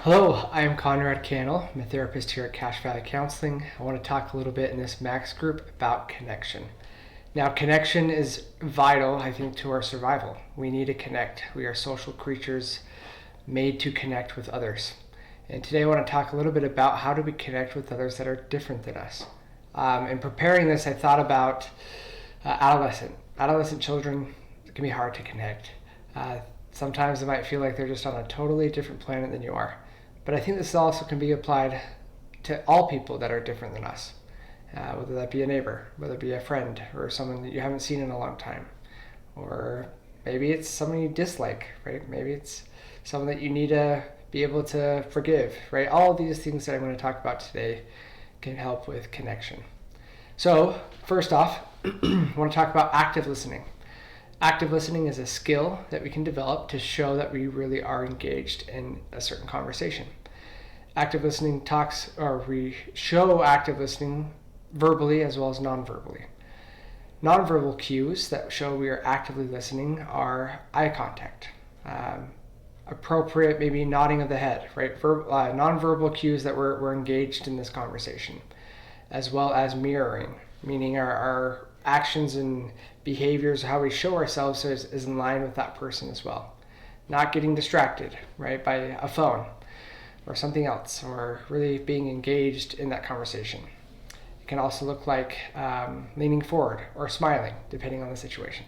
Hello, I am Conrad. I'm a therapist here at Cache Valley Counseling. I want to talk a little bit in this Max group about connection. Now, connection is vital, I think, to our survival. We need to connect. We are social creatures made to connect with others. And today I want to talk a little bit about how do we connect with others that are different than us. In preparing this, I thought about adolescent children. It can be hard to connect. Sometimes it might feel like they're just on a totally different planet than you are. But I think this also can be applied to all people that are different than us, whether that be a neighbor, whether it be a friend, or someone that you haven't seen in a long time. Or maybe it's someone you dislike, right? Maybe it's someone that you need to be able to forgive, right? All of these things that I'm going to talk about today can help with connection. So, first off, I want to talk about active listening. Active listening is a skill that we can develop to show that we really are engaged in a certain conversation. Active listening we show active listening verbally as well as non-verbally. Non-verbal cues that show we are actively listening are eye contact, appropriate maybe nodding of the head, right? Non-verbal cues that we're engaged in this conversation, as well as mirroring, meaning our actions and behaviors, how we show ourselves is in line with that person as well. Not getting distracted, right, by a phone or something else, or really being engaged in that conversation. It can also look like leaning forward or smiling, depending on the situation.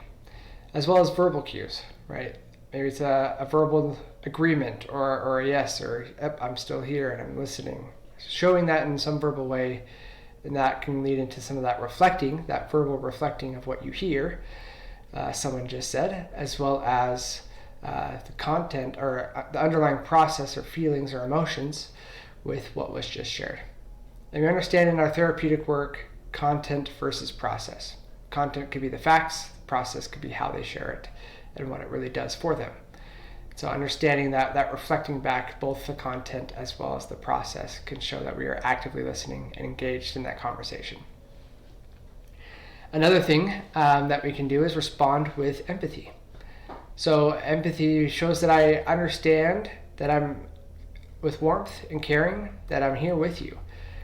As well as verbal cues, right? Maybe it's a verbal agreement or a yes, or yep, I'm still here and I'm listening. Showing that in some verbal way, and that can lead into some of that reflecting, that verbal reflecting of what you hear someone just said, as well as the content or the underlying process or feelings or emotions with what was just shared. And we understand in our therapeutic work, content versus process. Content could be the facts, process could be how they share it and what it really does for them. So understanding that reflecting back both the content as well as the process can show that we are actively listening and engaged in that conversation. Another thing that we can do is respond with empathy. So empathy shows that I understand, that I'm with warmth and caring, that I'm here with you.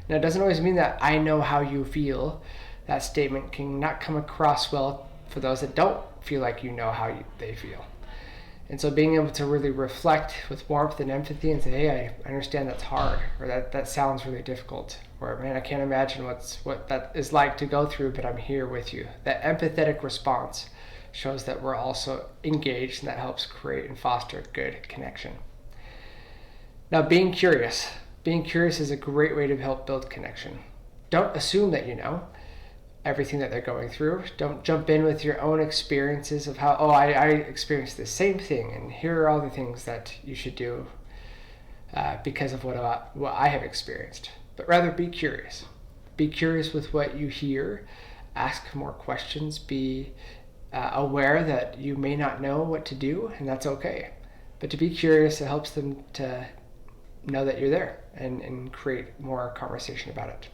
Now, it doesn't always mean that I know how you feel. That statement can not come across well for those that don't feel like you know how they feel. And so being able to really reflect with warmth and empathy and say, hey, I understand that's hard, or that sounds really difficult, or man, I can't imagine what that is like to go through, but I'm here with you. That empathetic response shows that we're also engaged, and that helps create and foster good connection. Now, being curious. Being curious is a great way to help build connection. Don't assume that you know everything that they're going through. Don't jump in with your own experiences of how, I experienced the same thing, and here are all the things that you should do because of what I have experienced. But rather be curious. Be curious with what you hear. Ask more questions. Be aware that you may not know what to do, and that's okay. But to be curious, it helps them to know that you're there and create more conversation about it.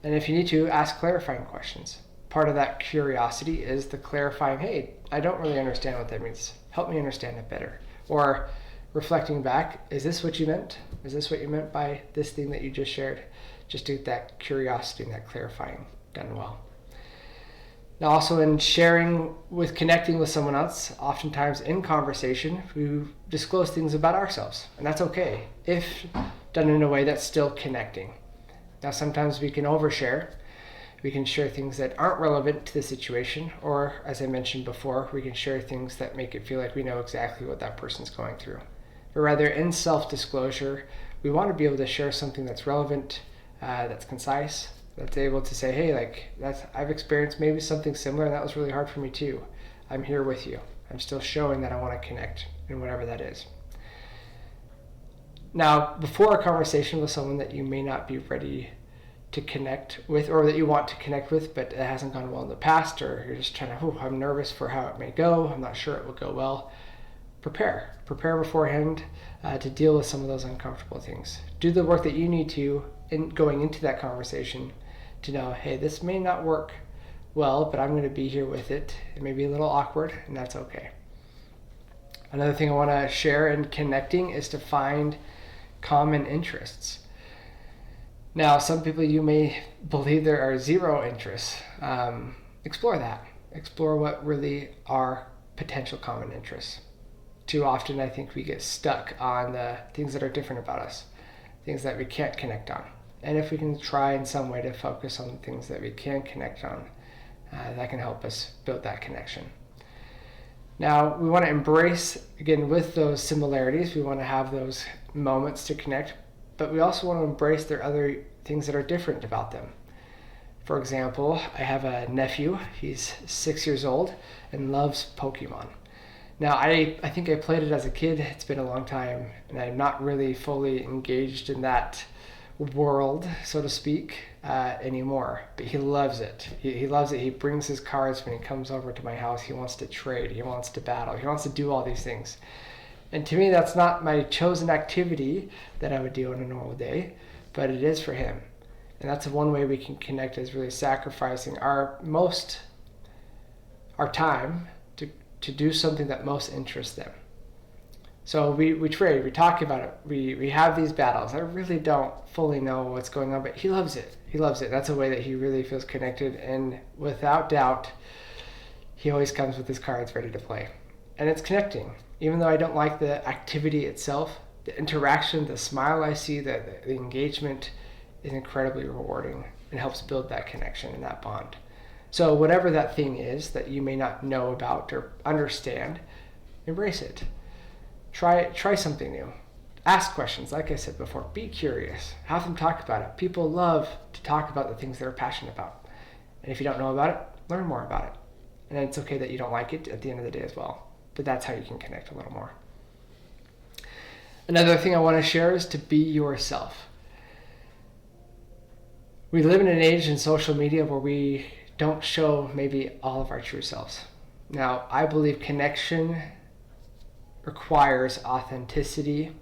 And if you need to, ask clarifying questions. Part of that curiosity is the clarifying, hey, I don't really understand what that means. Help me understand it better. Or reflecting back, is this what you meant? Is this what you meant by this thing that you just shared? Just to get that curiosity and that clarifying done well. Now, also in connecting with someone else, oftentimes in conversation, we disclose things about ourselves. And that's okay, if done in a way that's still connecting. Now, sometimes we can overshare. We can share things that aren't relevant to the situation, or as I mentioned before, we can share things that make it feel like we know exactly what that person's going through. But rather, in self-disclosure, we want to be able to share something that's relevant, that's concise, that's able to say, hey, I've experienced maybe something similar, and that was really hard for me too. I'm here with you. I'm still showing that I want to connect in whatever that is. Now, before a conversation with someone that you may not be ready to connect with, or that you want to connect with, but it hasn't gone well in the past, or you're just trying to, I'm nervous for how it may go, I'm not sure it will go well, prepare beforehand to deal with some of those uncomfortable things. Do the work that you need to in going into that conversation to know, hey, this may not work well, but I'm going to be here with it. It may be a little awkward, and that's okay. Another thing I want to share in connecting is to find common interests. Now, some people, you may believe there are zero interests. Explore that. Explore what really are potential common interests. Too often, I think we get stuck on the things that are different about us, things that we can't connect on. And if we can try in some way to focus on the things that we can connect on, that can help us build that connection. Now, we want to embrace, again, with those similarities, we want to have those moments to connect, but we also want to embrace their other things that are different about them. For example, I have a nephew, he's 6 years old and loves Pokemon. Now, I think I played it as a kid, it's been a long time, and I'm not really fully engaged in that world, so to speak, anymore. But he loves it. He loves it. He brings his cards when he comes over to my house. He wants to trade. He wants to battle. He wants to do all these things. And to me, that's not my chosen activity that I would do on a normal day, but it is for him. And that's one way we can connect, is really sacrificing our time to do something that most interests them. So we trade, we talk about it, we have these battles. I really don't fully know what's going on, but he loves it. He loves it. That's a way that he really feels connected, and without doubt, he always comes with his cards ready to play. And it's connecting. Even though I don't like the activity itself, the interaction, the smile I see, the engagement is incredibly rewarding and helps build that connection and that bond. So whatever that thing is that you may not know about or understand, embrace it. Try something new. Ask questions, like I said before. Be curious. Have them talk about it. People love to talk about the things they're passionate about. And if you don't know about it, learn more about it. And it's okay that you don't like it at the end of the day as well. But that's how you can connect a little more. Another thing I want to share is to be yourself. We live in an age in social media where we don't show maybe all of our true selves. Now, I believe connection requires authenticity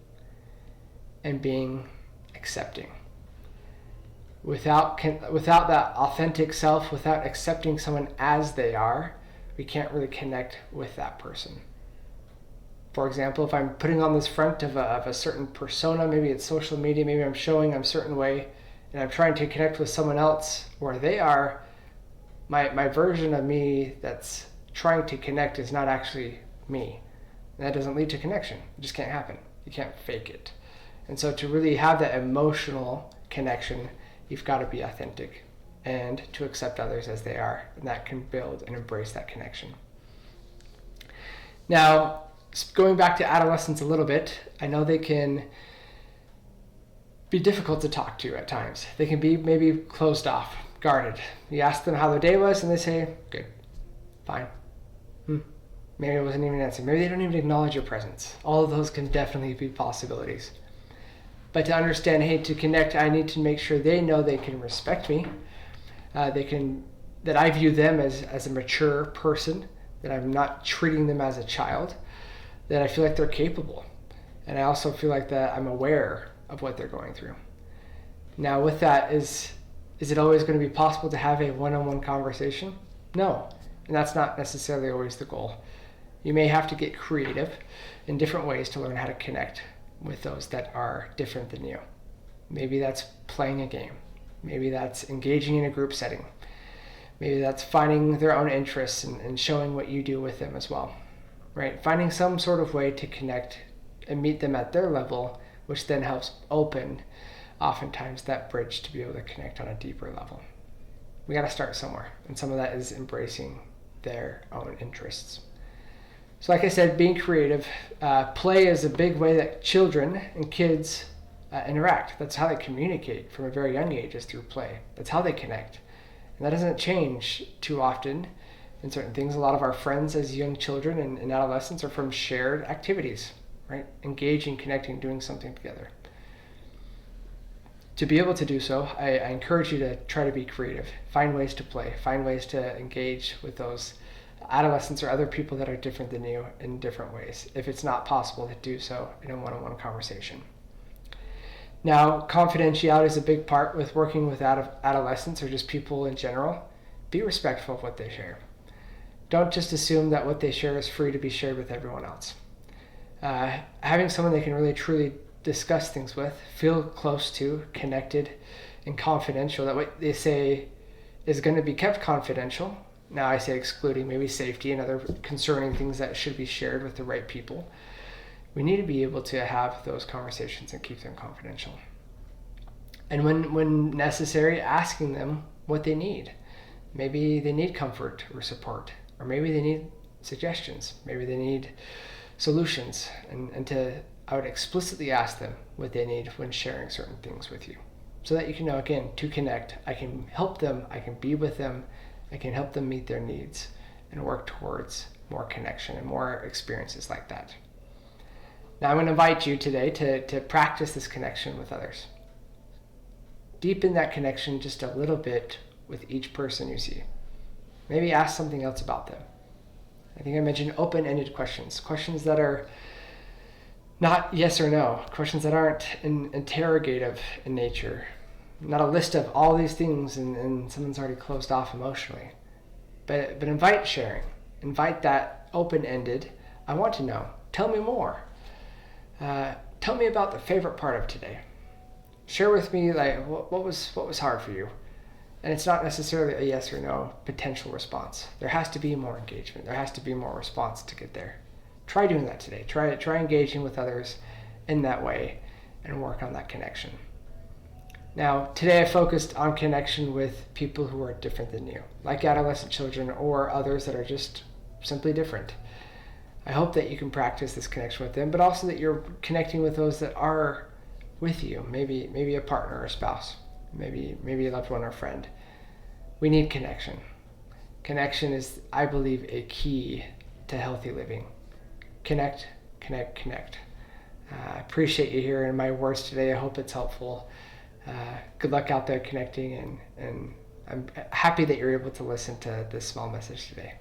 and being accepting. Without that authentic self, without accepting someone as they are, we can't really connect with that person. For example, if I'm putting on this front of a certain persona, maybe it's social media, maybe I'm showing I'm a certain way, and I'm trying to connect with someone else where they are, my version of me that's trying to connect is not actually me. And that doesn't lead to connection. It just can't happen. You can't fake it. And so to really have that emotional connection, you've got to be authentic and to accept others as they are. And that can build and embrace that connection. Now, going back to adolescence a little bit, I know they can be difficult to talk to at times. They can be maybe closed off, guarded. You ask them how their day was and they say, good, fine. Maybe it wasn't even an answer. Maybe they don't even acknowledge your presence. All of those can definitely be possibilities. But to understand, hey, to connect, I need to make sure they know they can respect me. That I view them as a mature person, that I'm not treating them as a child, that I feel like they're capable. And I also feel like that I'm aware of what they're going through. Now with that, is it always going to be possible to have a one-on-one conversation? No, and that's not necessarily always the goal. You may have to get creative in different ways to learn how to connect with those that are different than you. Maybe that's playing a game. Maybe that's engaging in a group setting. Maybe that's finding their own interests and showing what you do with them as well, right? Finding some sort of way to connect and meet them at their level, which then helps open oftentimes that bridge to be able to connect on a deeper level. We got to start somewhere, and some of that is embracing their own interests. So like I said, being creative. Play is a big way that children and kids interact. That's how they communicate from a very young age, is through play. That's how they connect. And that doesn't change too often in certain things. A lot of our friends as young children and adolescents are from shared activities, right? Engaging, connecting, doing something together. To be able to do so, I encourage you to try to be creative. Find ways to play. Find ways to engage with those adolescents or other people that are different than you in different ways, if it's not possible to do so in a one-on-one conversation. Now, confidentiality is a big part with working with adolescents or just people in general. Be respectful of what they share. Don't just assume that what they share is free to be shared with everyone else. Having someone they can really truly discuss things with, feel close to, connected, and confidential. That what they say is going to be kept confidential. Now I say excluding maybe safety and other concerning things that should be shared with the right people. We need to be able to have those conversations and keep them confidential. And when necessary, asking them what they need. Maybe they need comfort or support, or maybe they need suggestions. Maybe they need solutions. I would explicitly ask them what they need when sharing certain things with you, so that you can know, again, to connect. I can help them, I can be with them, I can help them meet their needs and work towards more connection and more experiences like that. Now I'm going to invite you today to practice this connection with others. Deepen that connection just a little bit with each person you see. Maybe ask something else about them. I think I mentioned open-ended questions that are not yes or no, questions that aren't interrogative in nature. Not a list of all these things and someone's already closed off emotionally. But invite sharing. Invite that open-ended, I want to know. Tell me more. Tell me about the favorite part of today. Share with me what was hard for you. And it's not necessarily a yes or no potential response. There has to be more engagement. There has to be more response to get there. Try doing that today. Try engaging with others in that way and work on that connection. Now, today I focused on connection with people who are different than you, like adolescent children or others that are just simply different. I hope that you can practice this connection with them, but also that you're connecting with those that are with you, maybe a partner or a spouse, maybe a loved one or friend. We need connection. Connection is, I believe, a key to healthy living. Connect, connect, connect. I appreciate you hearing my words today. I hope it's helpful. Good luck out there connecting, and I'm happy that you're able to listen to this small message today.